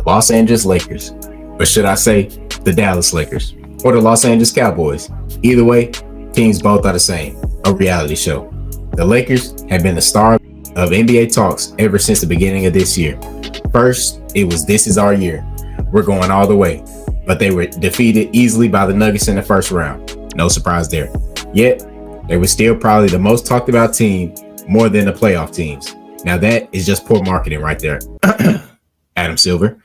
Los Angeles Lakers, or should I say the Dallas Lakers, or the Los Angeles Cowboys. Either way, teams both are the same, a reality show. The Lakers have been the star of NBA talks ever since the beginning of this year. First, it was "This is our year. We're going all the way." But they were defeated easily by the Nuggets in the first round. No surprise there. Yet, they were still probably the most talked about team, more than the playoff teams. Now that is just poor marketing right there. Adam Silver.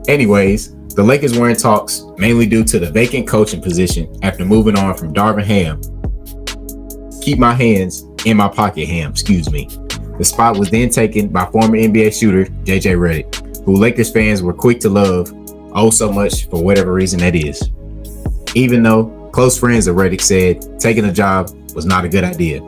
Anyways, the Lakers were in talks mainly due to the vacant coaching position after moving on from Darvin Ham. Keep my hands in my pocket, Ham, excuse me. The spot was then taken by former NBA shooter JJ Redick, who Lakers fans were quick to love, oh so much for whatever reason that is. Even though close friends of Redick said taking the job was not a good idea.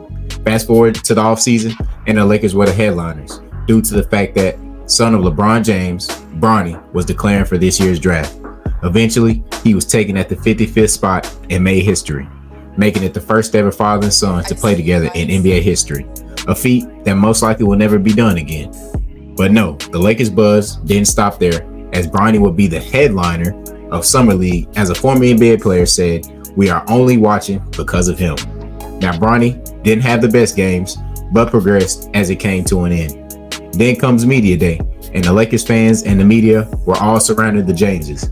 Fast forward to the offseason, and the Lakers were the headliners due to the fact that son of LeBron James, Bronny, was declaring for this year's draft. Eventually, he was taken at the 55th spot and made history, making it the first ever father and son to play together in NBA history, a feat that most likely will never be done again. But no, the Lakers buzz didn't stop there, as Bronny would be the headliner of Summer League. As a former NBA player said, "We are only watching because of him." Now, Bronny didn't have the best games, but progressed as it came to an end. Then comes Media Day, and the Lakers fans and the media were all surrounding the Jameses.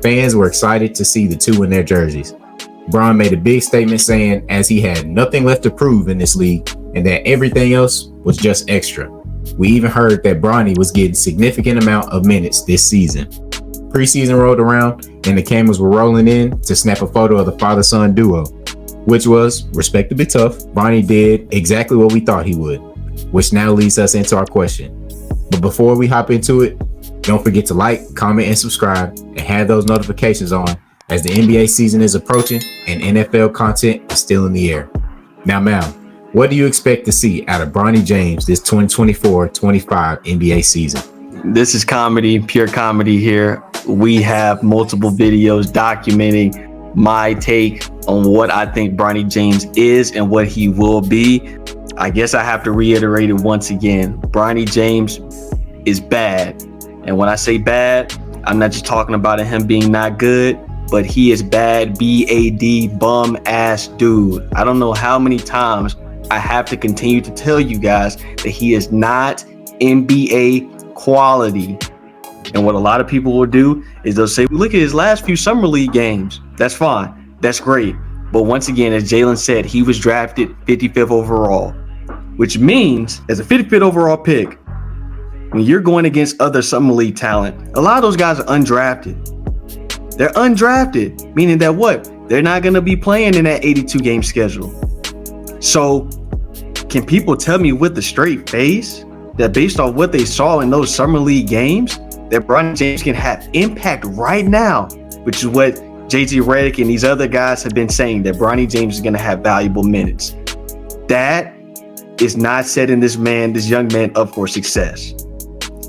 Fans were excited to see the two in their jerseys. Bron made a big statement saying as he had nothing left to prove in this league and that everything else was just extra. We even heard that Bronny was getting significant amount of minutes this season. Preseason rolled around and the cameras were rolling in to snap a photo of the father-son duo, which was respectably tough. Bronny did exactly what we thought he would, which now leads us into our question. But before we hop into it, don't forget to like, comment, and subscribe, and have those notifications on as the NBA season is approaching and NFL content is still in the air. Now, Mal, what do you expect to see out of Bronny James this 2024-25 NBA season? This is comedy, pure comedy here. We have multiple videos documenting my take on what I think Bronny James is and what he will be. I guess I have to reiterate it once again. Bronny James is bad. And when I say bad, I'm not just talking about him being not good, but he is bad, B-A-D, bum ass dude. I don't know how many times I have to continue to tell you guys that he is not NBA quality. And what a lot of people will do is they'll say, look at his last few summer league games. That's fine. That's great. But once again, as Jalen said, he was drafted 55th overall, which means as a 55th overall pick, when you're going against other summer league talent, a lot of those guys are undrafted. They're undrafted, meaning that what? They're not going to be playing in that 82 game schedule. So can people tell me with a straight face that based on what they saw in those summer league games, that Bronny James can have impact right now, which is what JJ Redick and these other guys have been saying, that Bronny James is going to have valuable minutes. That is not setting this young man up for success.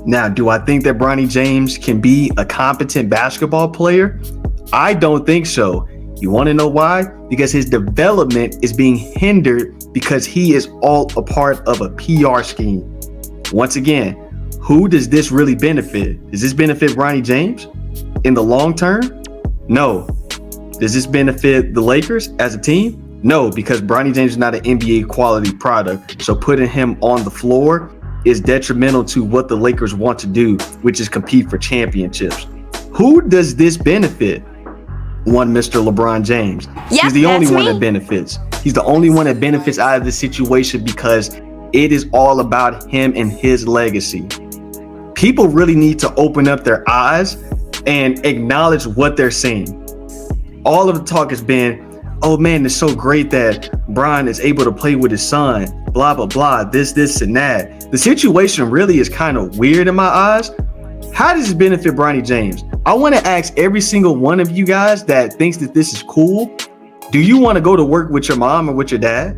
Now, do I think that Bronny James can be a competent basketball player? I don't think so. You want to know why? Because his development is being hindered because he is all a part of a PR scheme. Once again, who does this really benefit? Does this benefit Bronny James in the long term? No. Does this benefit the Lakers as a team? No, because Bronny James is not an NBA quality product. So putting him on the floor is detrimental to what the Lakers want to do, which is compete for championships. Who does this benefit? One, Mr. LeBron James. Yep, he's the only one me. that benefits. He's the only one that benefits out of this situation because it is all about him and his legacy. People really need to open up their eyes and acknowledge what they're seeing. All of the talk has been, oh man, it's so great that Bron is able to play with his son, blah, blah, blah, this, and that. The situation really is kind of weird in my eyes. How does this benefit Bronny James? I want to ask every single one of you guys that thinks that this is cool, do you want to go to work with your mom or with your dad?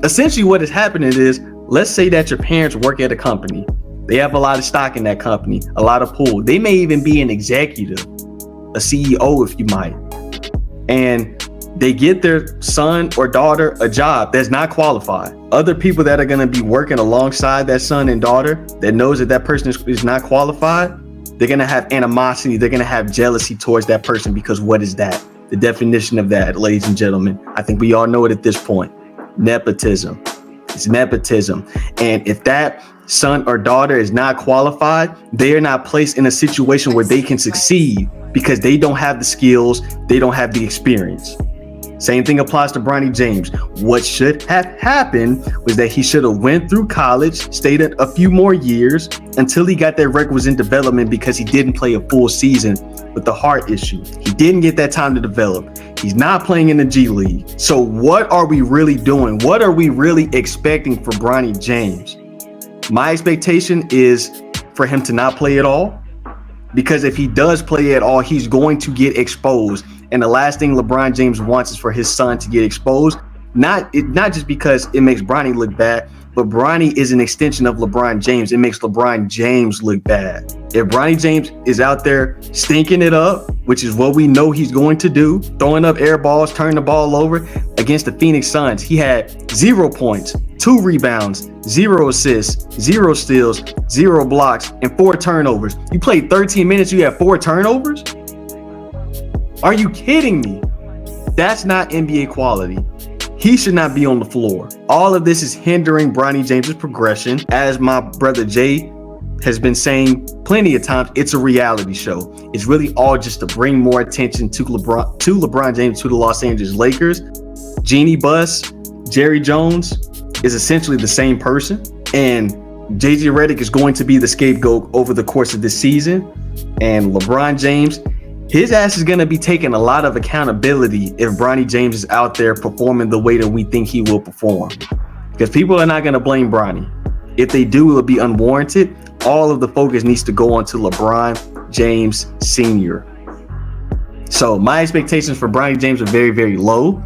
Essentially what is happening is, let's say that your parents work at a company. They have a lot of stock in that company, a lot of pull. They may even be an executive, a CEO if you might. And they get their son or daughter a job that's not qualified. Other people that are going to be working alongside that son and daughter that knows that that person is not qualified, They're going to have animosity. They're going to have jealousy towards that person, because what is that? The definition of that, ladies and gentlemen, I think we all know it at this point. Nepotism. It's nepotism. And if that son or daughter is not qualified, they are not placed in a situation where they can succeed because they don't have the skills, they don't have the experience. Same thing applies to Bronny James. What should have happened was that he should have went through college, stayed a few more years until he got that requisite development, because he didn't play a full season with the heart issue. He didn't get that time to develop. He's not playing in the G League. So what are we really doing? What are we really expecting for Bronny James? My expectation is for him to not play at all, because if he does play at all, he's going to get exposed. And the last thing LeBron James wants is for his son to get exposed. Not just because it makes Bronny look bad, but Bronny is an extension of LeBron James. It makes LeBron James look bad. If Bronny James is out there stinking it up, which is what we know he's going to do, throwing up air balls, turning the ball over against the Phoenix Suns, he had 0 points, 2 rebounds, 0 assists, 0 steals, 0 blocks, and 4 turnovers. You played 13 minutes, you had 4 turnovers? Are you kidding me? That's not NBA quality. He should not be on the floor. All of this is hindering Bronny James's progression. As my brother Jay has been saying plenty of times, it's a reality show. It's really all just to bring more attention to LeBron James, to the Los Angeles Lakers. Jeannie Buss, Jerry Jones is essentially the same person. And JJ Redick is going to be the scapegoat over the course of this season. And LeBron James, his ass is going to be taking a lot of accountability if Bronny James is out there performing the way that we think he will perform. Because people are not going to blame Bronny. If they do, it'll be unwarranted. All of the focus needs to go on to LeBron James Sr. So my expectations for Bronny James are very, very low.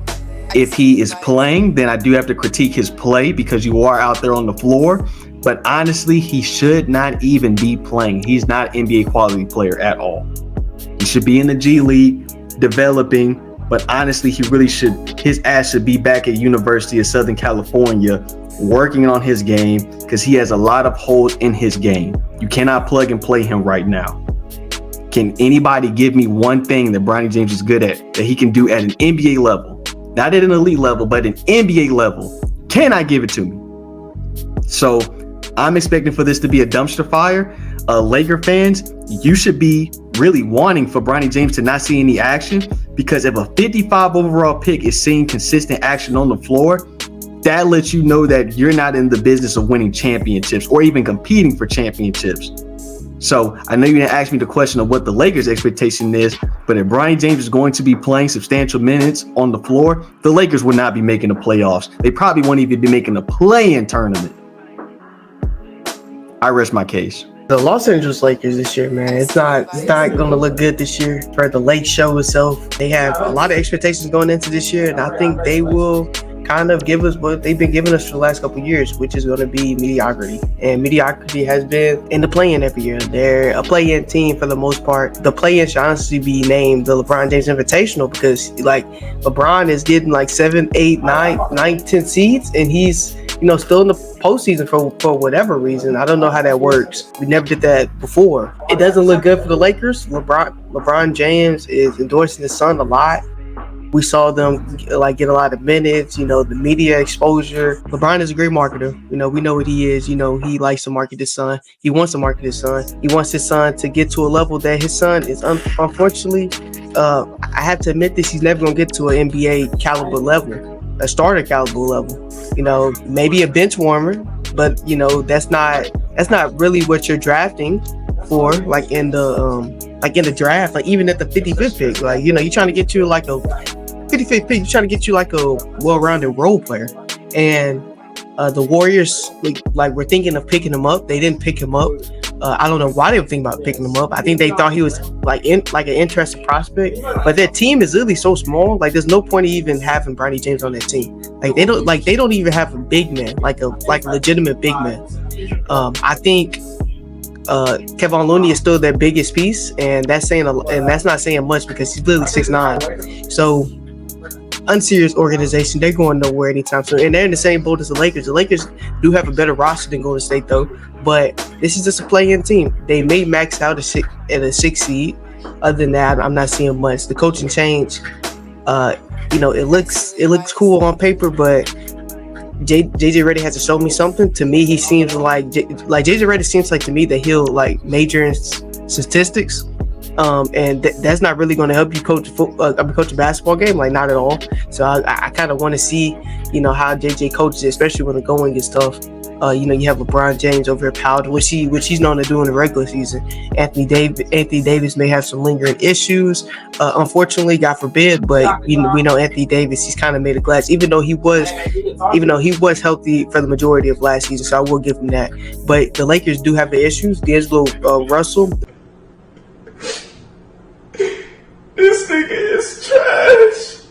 If he is playing, then I do have to critique his play, because you are out there on the floor. But honestly, he should not even be playing. He's not an NBA quality player at all. He should be in the G League developing, but honestly, his ass should be back at University of Southern California working on his game, because he has a lot of holes in his game. You cannot plug and play him right now. Can anybody give me one thing that Bronny James is good at, that he can do at an NBA level? Not at an elite level, but an NBA level. Can I give it to me? So I'm expecting for this to be a dumpster fire. Laker fans, you should be really wanting for Bronny James to not see any action, because if a 55 overall pick is seeing consistent action on the floor, that lets you know that you're not in the business of winning championships or even competing for championships. So I know you're going to ask me the question of what the Lakers' expectation is, but if Bronny James is going to be playing substantial minutes on the floor, the Lakers will not be making the playoffs. They probably won't even be making a play-in tournament. I rest my case. The Los Angeles Lakers this year, man, it's not going to look good this year for the Lake Show itself. They have a lot of expectations going into this year, and I think they will kind of give us what they've been giving us for the last couple of years, which is going to be mediocrity. And mediocrity has been in the play-in every year. They're a play-in team for the most part. The play-in should honestly be named the LeBron James Invitational, because like LeBron is getting like 7, 8, 9, 10 seeds, and he's still in the postseason for whatever reason. I don't know how that works. We never did that before. It doesn't look good for the Lakers. LeBron James is endorsing his son a lot. We saw them get a lot of minutes, the media exposure. LeBron is a great marketer. We know what he is. He likes to market his son. He wants to market his son. He wants his son to get to a level that his son is unfortunately, I have to admit this, he's never going to get to an NBA caliber level, a starter caliber level. Maybe a bench warmer, but that's not really what you're drafting for, like in the draft, like even at the 55th pick, like you're trying to get you like a 55th pick, you're trying to get you like a well-rounded role player. And the Warriors like were thinking of picking him up. They didn't pick him up. I don't know why they were thinking about picking him up. I think they thought he was like an interesting prospect, but their team is really so small. Like there's no point in even having Bronny James on their team. They don't even have a big man, like a legitimate big man. I think Kevon Looney is still their biggest piece, and that's not saying much because he's literally 6'9". So unserious organization. They're going nowhere anytime soon, and they're in the same boat as the Lakers. The Lakers do have a better roster than Golden State, though. But this is just a play-in team. They may max out at a 6 seed. Other than that, I'm not seeing much. The coaching change, it looks cool on paper, but JJ Redick has to show me something. To me, he seems like JJ Redick seems like to me that he'll like major in statistics. And that's not really going to help you coach a basketball game, like not at all. So I kind of want to see, how JJ coaches, especially when the going gets tough. You have LeBron James over here powder, which he's known to do in the regular season. Anthony Davis may have some lingering issues, unfortunately, God forbid. But we know Anthony Davis, he's kind of made of glass, even though he was healthy for the majority of last season. So I will give him that. But the Lakers do have the issues. D'Angelo Russell. This nigga is trash.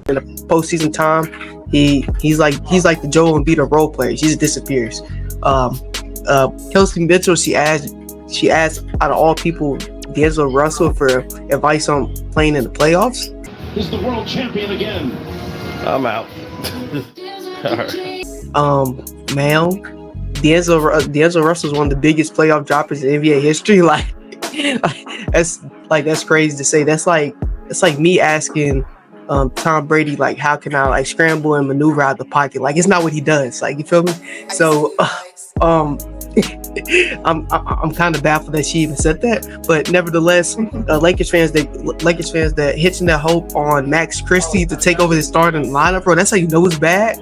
In the postseason time, he's like the Joel Embiid of role players. He just disappears. Kelsey Mitchell, she asked out of all people D'Angelo Russell for advice on playing in the playoffs. Is the world champion again? I'm out. All right. Man, D'Angelo Russell is one of the biggest playoff droppers in NBA history. That's crazy to say. That's like me asking Tom Brady, like, how can I like scramble and maneuver out the pocket? Like, it's not what he does. Like, you feel me? So I'm kind of baffled that she even said that. But nevertheless, Lakers fans that hitching their hope on Max Christie to take over the starting lineup, bro. That's how you know it's bad.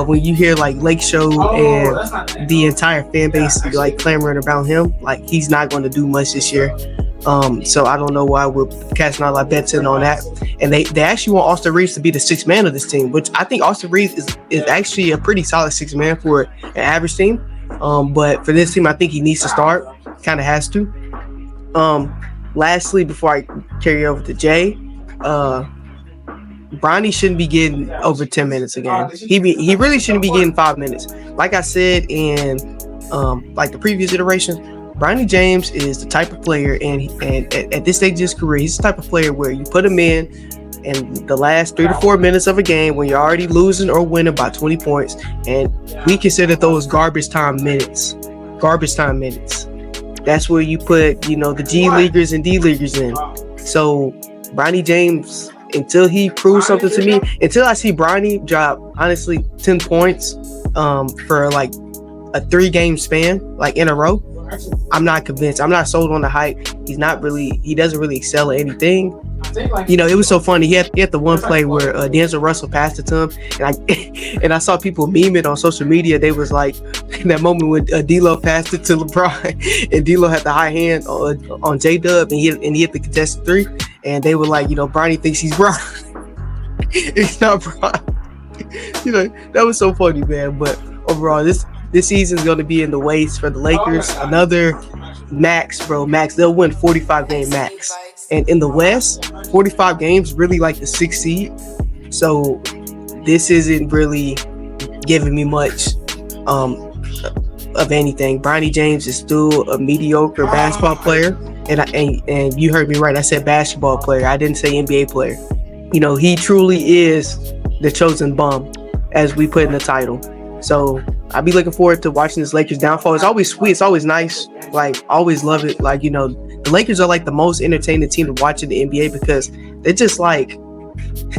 When you hear like Lake Show and the entire fan base like clamoring around him, like he's not going to do much this year. So I don't know why we're casting all our bets in on that. And they actually want Austin Reeves to be the sixth man of this team, which I think Austin Reeves is actually a pretty solid sixth man for an average team. But for this team, I think he needs to start. Kind of has to. Lastly, before I carry over to Jay, Bronny shouldn't be getting over 10 minutes again. He really shouldn't be getting 5 minutes. Like I said in like the previous iterations, Bronny James is the type of player, and at this stage of his career, he's the type of player where you put him in the last 3 to 4 minutes of a game when you're already losing or winning by 20 points, and we consider those garbage time minutes. That's where you put, the G Leaguers and D Leaguers in. So Bronny James, until he proves something to me, until I see Bronny drop, honestly, 10 points for like a 3-game span, like in a row, I'm not convinced. I'm not sold on the hype. He doesn't really excel at anything. It was so funny. He had the one play where D'Angelo Russell passed it to him, and I saw people meme it on social media. They was like, in that moment when D'Lo passed it to LeBron, and D'Lo had the high hand on J-Dub, and he hit the contested 3, and they were like, Bronny thinks he's Bron. It's not Bron. That was so funny, man. But overall, this season is going to be in the waste for the Lakers. Another max, bro. Max, they'll win 45-game max. And in the West, 45 games really like the 6th seed. So this isn't really giving me much of anything. Bronny James is still a mediocre basketball player. And you heard me right. I said basketball player. I didn't say NBA player. He truly is the chosen bum, as we put in the title. So I'll be looking forward to watching this Lakers downfall. It's always sweet. It's always nice. Like, always love it. Like, the Lakers are like the most entertaining team to watch in the NBA because they're just like,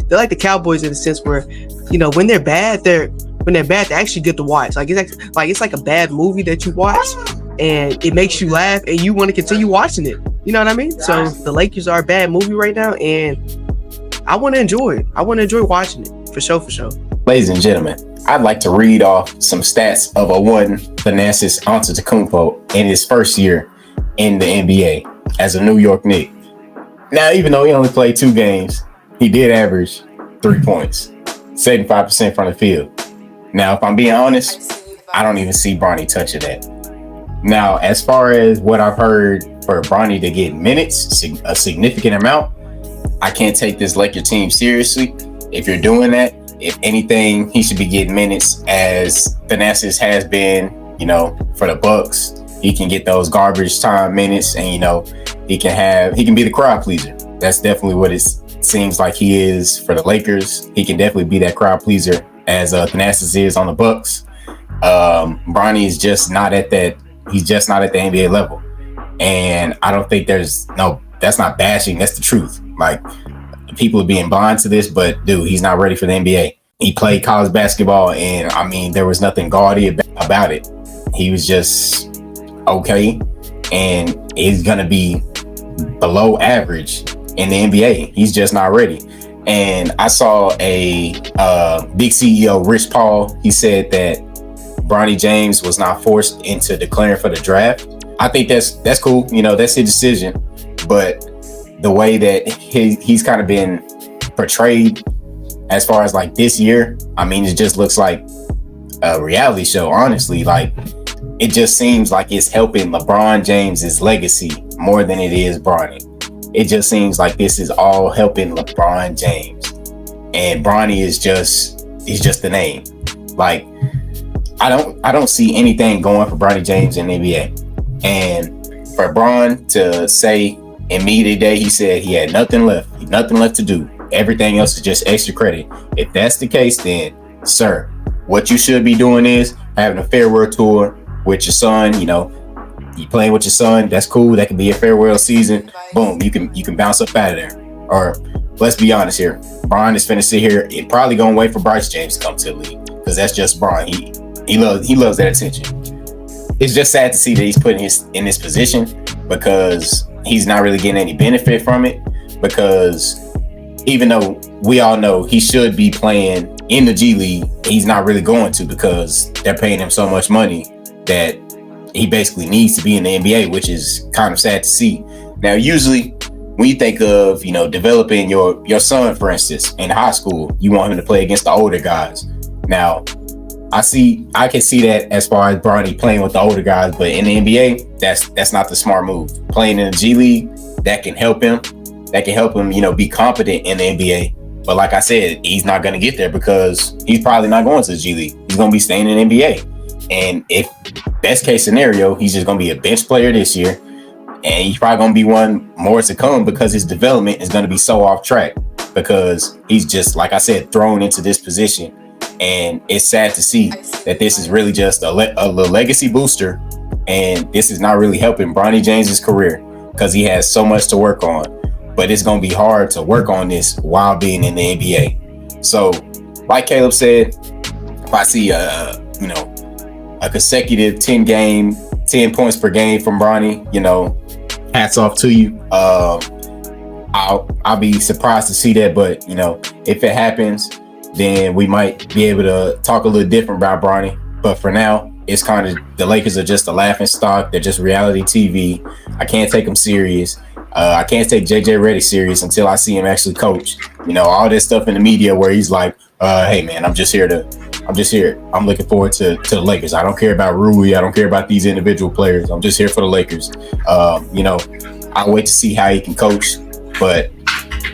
they're like the Cowboys in a sense where, when they're bad, they're actually good to watch. Like, it's like a bad movie that you watch and it makes you laugh and you want to continue watching it. You know what I mean? So the Lakers are a bad movie right now, and I want to enjoy it. I want to enjoy watching it for sure. Ladies and gentlemen, I'd like to read off some stats of a one Thanasis Antetokounmpo in his first year in the NBA as a New York Knick. Now, even though he only played 2 games, he did average 3 points, 75% from the field. Now, if I'm being honest, I don't even see Bronny touching that. Now, as far as what I've heard for Bronny to get minutes, a significant amount, I can't take this Laker team seriously. If you're doing that, if anything, he should be getting minutes as Thanasis has been, for the Bucks. He can get those garbage time minutes, and he can be the crowd pleaser. That's definitely what it's seems like he is for the Lakers. He can definitely be that crowd pleaser as Thanasis is on the Bucks. Bronny is just not at that. He's just not at the NBA level, and I don't think that's not bashing. That's the truth. Like, people are being blind to this, but dude, he's not ready for the NBA. He played college basketball, and I mean, there was nothing gaudy about it. He was just okay, and he's gonna be below average in the NBA. He's just not ready. And I saw a big CEO, Rich Paul. He said that Bronny James was not forced into declaring for the draft. I think that's cool. You know, that's his decision. But the way that he's kind of been portrayed as far as like this year, I mean, it just looks like a reality show, honestly. Like, it just seems like it's helping LeBron James's legacy more than it is Bronny. It just seems like this is all helping LeBron James, and Bronny is he's just the name. Like, I don't see anything going for Bronny James in the NBA. And for Bron to say in media today, he said he had nothing left to do. Everything else is just extra credit. If that's the case, then sir, what you should be doing is having a farewell tour with your son. You know, you playing with your son, that's cool. That can be a farewell season. Boom, you can bounce up out of there. Or let's be honest here, Bron is finna sit here and probably gonna wait for Bryce James to come to the league, because that's just Bron. He loves that attention. It's just sad to see that he's put in this position, because he's not really getting any benefit from it. Because even though we all know he should be playing in the G League, he's not really going to, because they're paying him so much money that he basically needs to be in the NBA, which is kind of sad to see. Now, usually when you think of, you know, developing your son, for instance, in high school, you want him to play against the older guys. Now, I can see that as far as Bronny playing with the older guys, but in the NBA, that's not the smart move. Playing in the G League, that can help him. That can help him, you know, be competent in the NBA. But like I said, he's not going to get there, because he's probably not going to the G League. He's going to be staying in the NBA. And if best case scenario, he's just going to be a bench player this year, and he's probably going to be one more to come, because his development is going to be so off track, because he's just, like I said, thrown into this position. And it's sad to see that this is really just a legacy booster, and this is not really helping Bronny James's career, because he has so much to work on. But it's going to be hard to work on this while being in the NBA. So, like Caleb said, if I see a consecutive 10 points per game from Bronny, you know, hats off to you. I'll be surprised to see that, but you know, if it happens, then we might be able to talk a little different about Bronny. But for now, it's kind of, the Lakers are just a laughing stock. They're just reality TV. I can't take them serious. I can't take JJ Redick serious until I see him actually coach. You know, all this stuff in the media where he's like, hey man, I'm just here. I'm looking forward to the Lakers. I don't care about Rui. I don't care about these individual players. I'm just here for the Lakers. You know, I'll wait to see how he can coach. But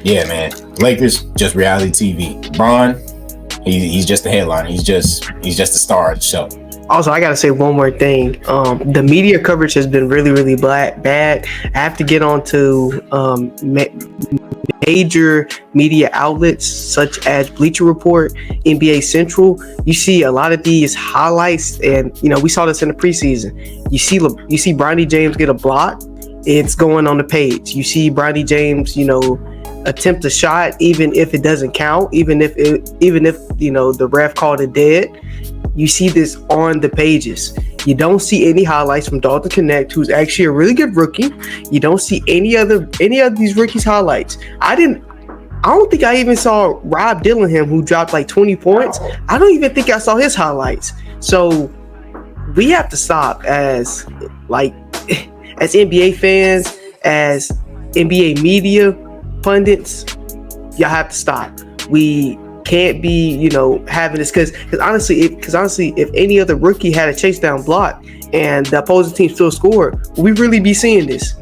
yeah, man, Lakers, just reality TV. Bron, he's just the headline. He's just the star of the show. Also, I gotta say one more thing. The media coverage has been really, really bad. I have to get on to major media outlets such as Bleacher Report, NBA Central. You see a lot of these highlights, and you know, we saw this in the preseason. You see Bronny James get a block, it's going on the page. You see Bronny James, you know, attempt a shot, even if it doesn't count, even if you know the ref called it dead. You see this on the pages. You don't see any highlights from Dalton Connect, who's actually a really good rookie. You don't see any of these rookies' highlights. I don't think I even saw Rob Dillingham, who dropped like 20 points. I don't even think I saw his highlights. So we have to stop as NBA fans, as NBA media pundits. Y'all have to stop. We can't be, you know, having this, because honestly, if any other rookie had a chase down block and the opposing team still scored, we really be seeing this.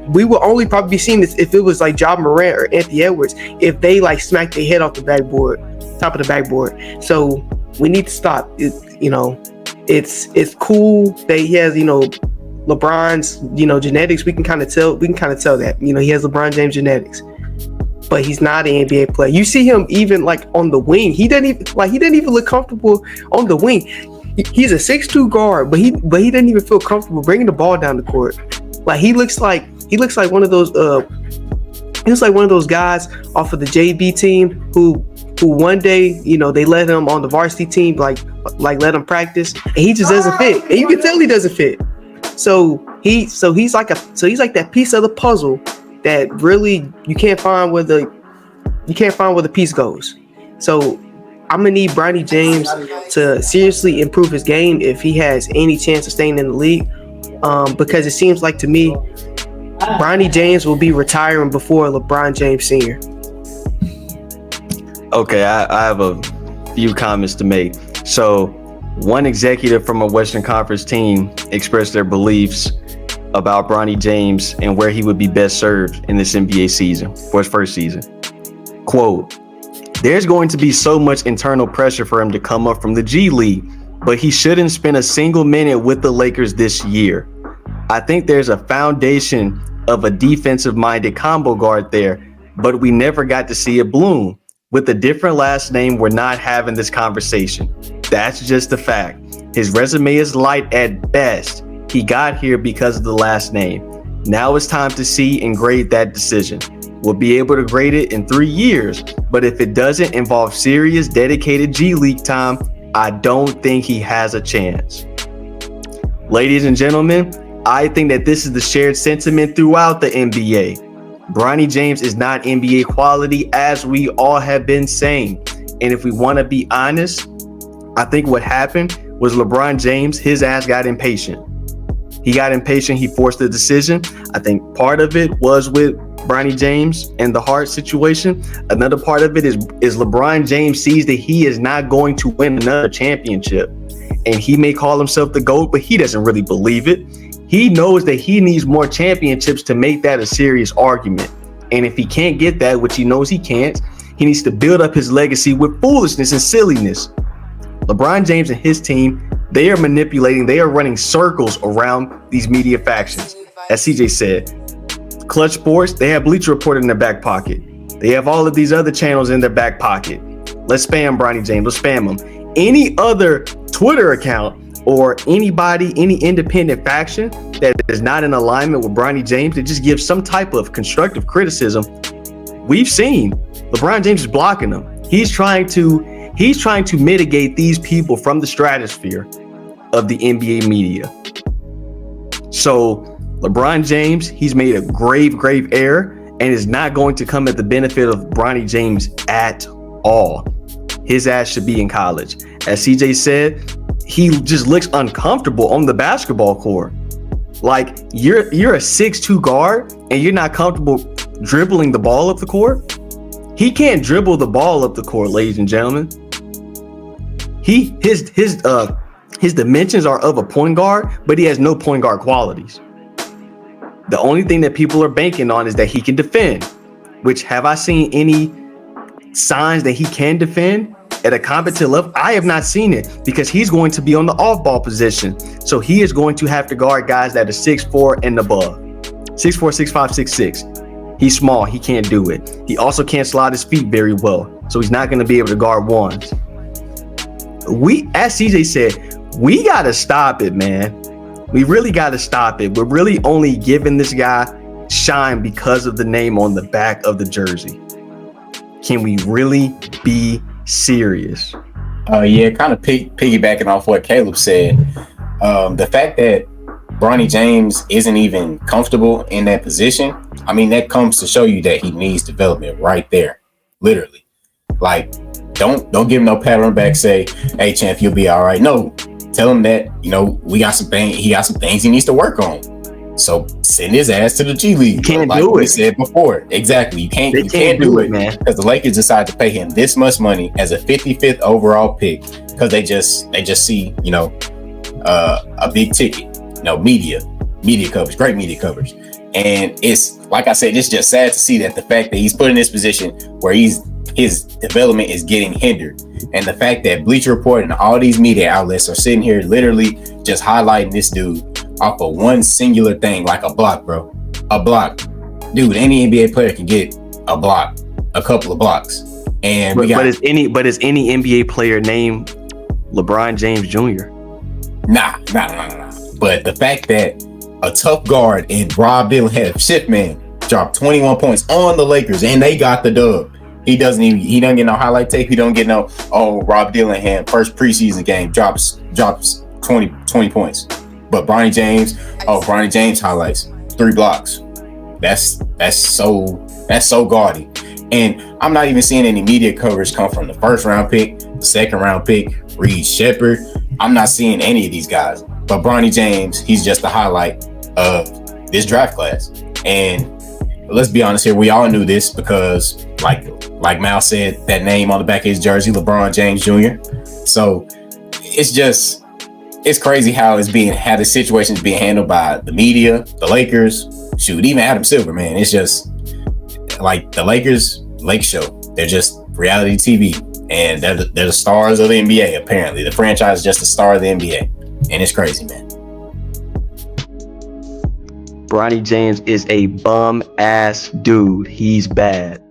We will only probably be seeing this if it was like Ja Morant or Anthony Edwards, if they like smacked their head off the top of the backboard. So we need to stop. It's cool that he has, you know, LeBron's, you know, genetics. We can kind of tell that, you know, he has LeBron James genetics. but he's not an NBA player. You see him even like on the wing. He didn't even look comfortable on the wing. He's a 6'2" guard, but he didn't even feel comfortable bringing the ball down the court. Like he looks like one of those guys off of the JV team who one day, you know, they let him on the varsity team, like let him practice, and he just doesn't fit. And you can tell he doesn't fit. So he's like that piece of the puzzle that really you can't find where the piece goes. So I'm gonna need Bronny James to seriously improve his game if he has any chance of staying in the league, because it seems like to me Bronny James will be retiring before LeBron James Sr. Okay, I have a few comments to make. So one executive from a Western Conference team expressed their beliefs about Bronny James and where he would be best served in this NBA season for his first season. Quote, "There's going to be so much internal pressure for him to come up from the G League, but he shouldn't spend a single minute with the Lakers this year. I think there's a foundation of a defensive-minded combo guard there, but we never got to see it bloom. With a different last name, we're not having this conversation. That's just a fact. His resume is light at best. He got here because of the last name. Now it's time to see and grade that decision. We'll be able to grade it in 3 years, but if it doesn't involve serious, dedicated G League time, I don't think he has a chance." Ladies and gentlemen, I think that this is the shared sentiment throughout the NBA. Bronny James is not NBA quality, as we all have been saying. And if we want to be honest, I think what happened was LeBron James, his ass got impatient. He got impatient. He forced the decision. I think part of it was with Bronny James and the Hart situation. Another part of it is LeBron James sees that he is not going to win another championship. And he may call himself the GOAT, but he doesn't really believe it. He knows that he needs more championships to make that a serious argument. And if he can't get that, which he knows he can't, he needs to build up his legacy with foolishness and silliness. LeBron James and his team, they are manipulating, they are running circles around these media factions. As CJ said, Clutch Sports, they have Bleacher Report in their back pocket. They have all of these other channels in their back pocket. Let's spam Bronny James, let's spam him. Any other Twitter account or anybody, any independent faction that is not in alignment with Bronny James, that just gives some type of constructive criticism, we've seen LeBron James is blocking them. He's trying to mitigate these people from the stratosphere of the NBA media. So LeBron James, he's made a grave error and is not going to come at the benefit of Bronny James at all. His ass should be in college. As CJ said, he just looks uncomfortable on the basketball court. Like you're a 6'2" guard and you're not comfortable dribbling the ball up the court. He can't dribble the ball up the court, ladies and gentlemen. His dimensions are of a point guard, but he has no point guard qualities. The only thing that people are banking on is that he can defend, which have I seen any signs that he can defend at a competent level? I have not seen it, because he's going to be on the off-ball position. So he is going to have to guard guys that are 6'4" and above. 6'4", 6'5", 6'6". He's small. He can't do it. He also can't slide his feet very well. So he's not going to be able to guard ones. As CJ said, we got to stop it, man. We really got to stop it. We're really only giving this guy shine because of the name on the back of the jersey. Can we really be serious? Yeah, kind of piggybacking off what Caleb said. The fact that Bronny James isn't even comfortable in that position, I mean, that comes to show you that he needs development right there. Literally. Like, don't give him no pat on the back, say, "Hey, champ, you'll be all right." No, tell him that, he got some things he needs to work on. So send his ass to the G League. Can't like do we it. said before. Exactly. You can't do it, man. Because the Lakers decided to pay him this much money as a 55th overall pick, because they just see, a big ticket, media coverage, great media coverage. And it's, like I said, it's just sad to see that the fact that he's put in this position where his development is getting hindered. And the fact that Bleacher Report and all these media outlets are sitting here literally just highlighting this dude off of one singular thing, like a block, bro. A block. Dude, any NBA player can get a block. a couple of blocks. And but is any NBA player named LeBron James Jr.? Nah. But the fact that a tough guard in Rob Dillingham, shift man, dropped 21 points on the Lakers and they got the dub. He doesn't get no highlight tape. He don't get no, Rob Dillingham, first preseason game, drops 20 points. But Bronny James highlights, 3 blocks. That's so gaudy. And I'm not even seeing any media coverage come from the first round pick, the second round pick, Reed Shepherd. I'm not seeing any of these guys. But Bronny James, he's just the highlight of this draft class. And let's be honest here, we all knew this because like Mal said, that name on the back of his jersey, LeBron James Jr. So it's crazy how the situation is being handled by the media, the Lakers, even Adam Silver, man. It's just like the Lakers, Lake Show. They're just reality TV, and they're the stars of the NBA. Apparently, the franchise is just the star of the NBA, and it's crazy, man. Bronny James is a bum ass dude. He's bad.